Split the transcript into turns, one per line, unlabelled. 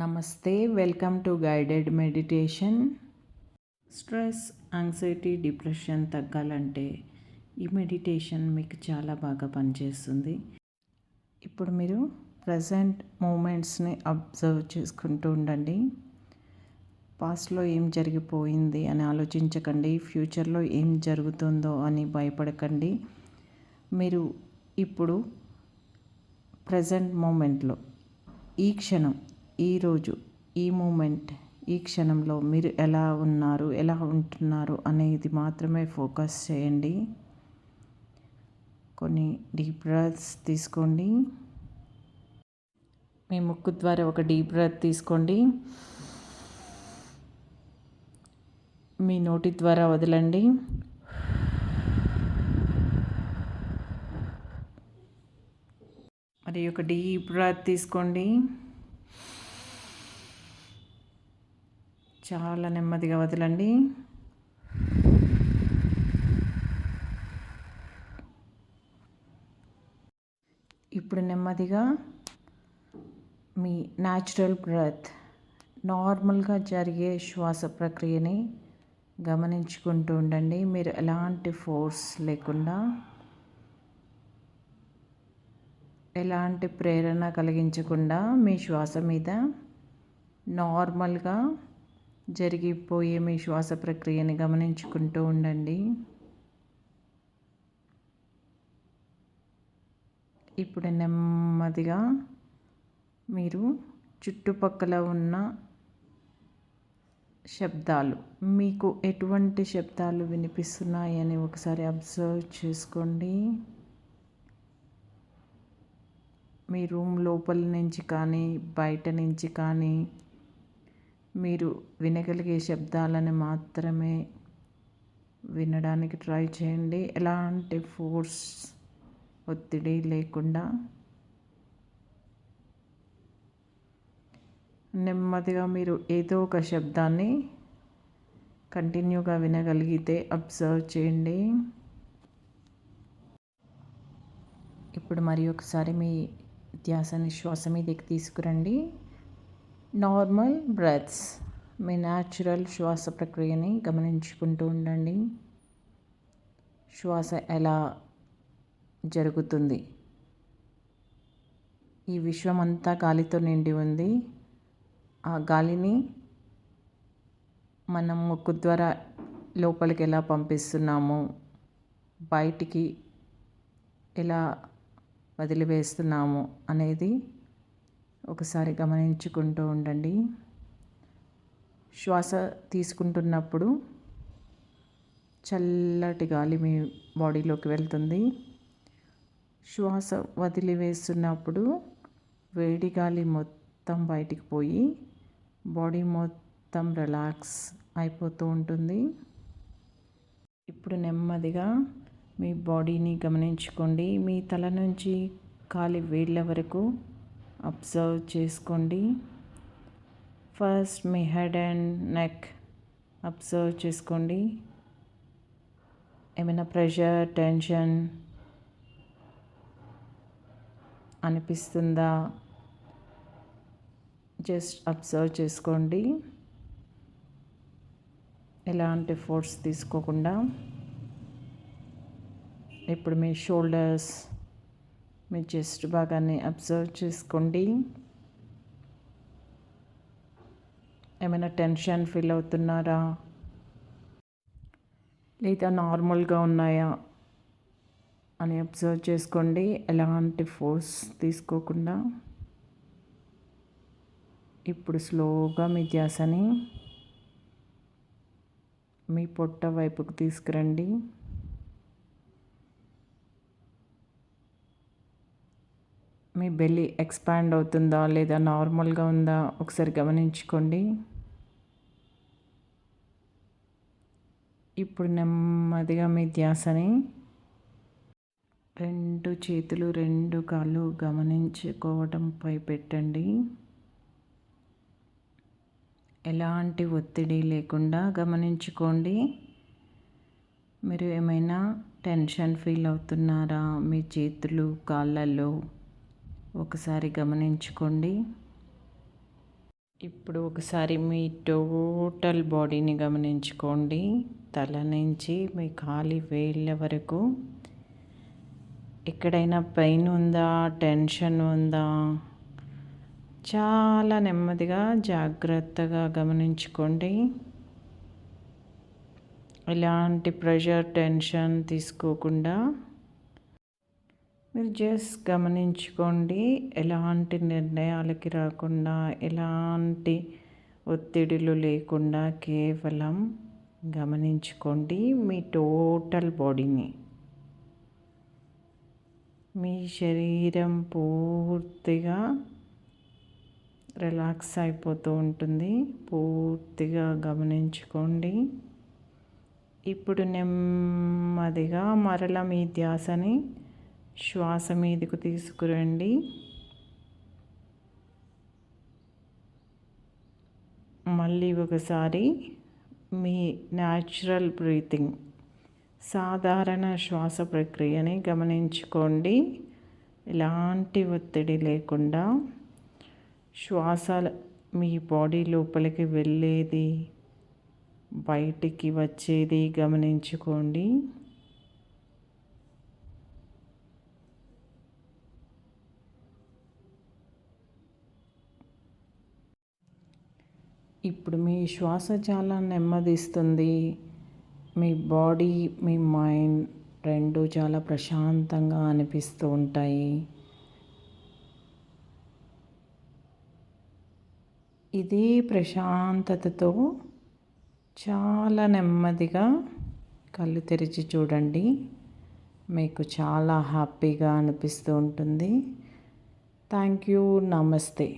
నమస్తే, welcome to guided meditation. Stress, anxiety, depression తగ్గాలంటే ఈ మెడిటేషన్ మీకు చాలా బాగా పనిచేస్తుంది. ఇప్పుడు మీరు ప్రజెంట్ మూమెంట్స్ని అబ్జర్వ్ చేసుకుంటూ ఉండండి. పాస్ట్లో ఏం జరిగిపోయింది అని ఆలోచించకండి, ఫ్యూచర్లో ఏం జరుగుతుందో అని భయపడకండి. మీరు ఇప్పుడు ప్రజెంట్ మూమెంట్లో ఈ క్షణం, ఈరోజు, ఈ మూమెంట్, ఈ క్షణంలో మీరు ఎలా ఉన్నారు, ఎలా ఉంటున్నారు అనేది మాత్రమే ఫోకస్ చేయండి. కొన్ని డీప్ బ్రెత్స్ తీసుకోండి. మీ ముక్కు ద్వారా ఒక డీప్ బ్రెత్ తీసుకోండి. మీ నోటి ద్వారా వదలండి. మరి ఒక డీప్ బ్రెత్ తీసుకోండి. చాలా నెమ్మదిగా వదలండి. ఇప్పుడు నెమ్మదిగా మీ న్యాచురల్ బ్రెత్, నార్మల్గా జరిగే శ్వాస ప్రక్రియని గమనించుకుంటూ ఉండండి. మీరు ఎలాంటి ఫోర్స్ లేకుండా, ఎలాంటి ప్రేరణ కలిగించకుండా మీ శ్వాస మీద నార్మల్గా జరిగిపోయే మీ శ్వాస ప్రక్రియని గమనించుకుంటూ ఉండండి. ఇప్పుడు నెమ్మదిగా మీరు చుట్టుపక్కల ఉన్న శబ్దాలు, మీకు ఎటువంటి శబ్దాలు వినిపిస్తున్నాయని ఒకసారి అబ్జర్వ్ చేసుకోండి. మీ రూమ్ లోపల నుంచి కానీ, బయట నుంచి కానీ మీరు వినగలిగే శబ్దాలను మాత్రమే వినడానికి ట్రై చేయండి. ఎలాంటి ఫోర్స్, ఒత్తిడి లేకుండా నెమ్మదిగా మీరు ఏదో ఒక శబ్దాన్ని కంటిన్యూగా వినగలిగితే అబ్జర్వ్ చేయండి. ఇప్పుడు మరి ఒకసారి మీ ధ్యాసని శ్వాస మీదకి తీసుకురండి. నార్మల్ బ్రెత్స్, మీ న్యాచురల్ శ్వాస ప్రక్రియని గమనించుకుంటూ ఉండండి. శ్వాస ఎలా జరుగుతుంది. ఈ విశ్వం అంతా గాలితో నిండి ఉంది. ఆ గాలిని మనం ముక్కు ద్వారా లోపలికి ఎలా పంపిస్తున్నాము, బయటికి ఎలా వదిలివేస్తున్నాము అనేది ఒకసారి గమనించుకుంటూ ఉండండి. శ్వాస తీసుకుంటున్నప్పుడు చల్లటి గాలి మీ బాడీలోకి వెళ్తుంది. శ్వాస వదిలివేస్తున్నప్పుడు వేడి గాలి మొత్తం బయటికి పోయి బాడీ మొత్తం రిలాక్స్ అయిపోతూ ఉంటుంది. ఇప్పుడు నెమ్మదిగా మీ బాడీని గమనించుకోండి. మీ తల నుంచి కాలి వేళ్ళ వరకు అబ్జర్వ్ చేసుకోండి. First me head and neck observe చేసుకోండి. ఏమైనా ప్రెషర్, టెన్షన్ అనిపిస్తుందా? జస్ట్ అబ్జర్వ్ చేసుకోండి. ఎలాంటి ఫోర్స్ తీసుకోకుండా. ఇప్పుడు మీ షోల్డర్స్, మీ చెస్ట్ భాగాన్ని అబ్జర్వ్ చేసుకోండి. ఏమైనా టెన్షన్ ఫీల్ అవుతున్నారా, లేదా నార్మల్గా ఉన్నాయా అని అబ్జర్వ్ చేసుకోండి. ఎలాంటి ఫోర్స్ తీసుకోకుండా. ఇప్పుడు స్లోగా మీ ధ్యాసని మీ పొట్ట వైపుకు తీసుకురండి. మీ బెల్లీ ఎక్స్పాండ్ అవుతుందా లేదా నార్మల్గా ఉందా ఒకసారి గమనించుకోండి. ఇప్పుడు నెమ్మదిగా మీ ధ్యాసని 2 చేతులు, 2 కాళ్ళు గమనించుకోవడంపై పెట్టండి. ఎలాంటి ఒత్తిడి లేకుండా గమనించుకోండి. మీరు ఏమైనా టెన్షన్ ఫీల్ అవుతున్నారా మీ చేతులు, కాళ్ళల్లో ఒకసారి గమనించుకోండి. ఇప్పుడు ఒకసారి మీ టోటల్ బాడీని గమనించుకోండి. తల నుంచి మీ కాలి వేళ్ళ వరకు ఎక్కడైనా పెయిన్ ఉందా, టెన్షన్ ఉందా? చాలా నెమ్మదిగా జాగ్రత్తగా గమనించుకోండి. ఎలాంటి ప్రెషర్, టెన్షన్ తీసుకోకుండా మీరు జస్ట్ గమనించుకోండి. ఎలాంటి నిర్ణయాలకి రాకుండా, ఎలాంటి ఒత్తిడులు లేకుండా కేవలం గమనించుకోండి మీ టోటల్ బాడీని. మీ శరీరం పూర్తిగా రిలాక్స్ అయిపోతూ ఉంటుంది. పూర్తిగా గమనించుకోండి. ఇప్పుడు నెమ్మదిగా మరల మీ ధ్యాసని శ్వాస మీదకు తీసుకురండి. మళ్ళీ ఒకసారి మీ న్యాచురల్ బ్రీతింగ్, సాధారణ శ్వాస ప్రక్రియని గమనించుకోండి. ఎలాంటి ఒత్తిడి లేకుండా శ్వాస మీ బాడీ లోపలికి వెళ్ళేది, బయటికి వచ్చేది గమనించుకోండి. ఇప్పుడు మీ శ్వాస చాలా నెమ్మదిస్తుంది. మీ బాడీ, మీ మైండ్ రెండు చాలా ప్రశాంతంగా అనిపిస్తూ ఉంటాయి. ఇదే ప్రశాంతతతో చాలా నెమ్మదిగా కళ్ళు తెరిచి చూడండి. మీకు చాలా హ్యాపీగా అనిపిస్తూ ఉంటుంది. Thank you. నమస్తే.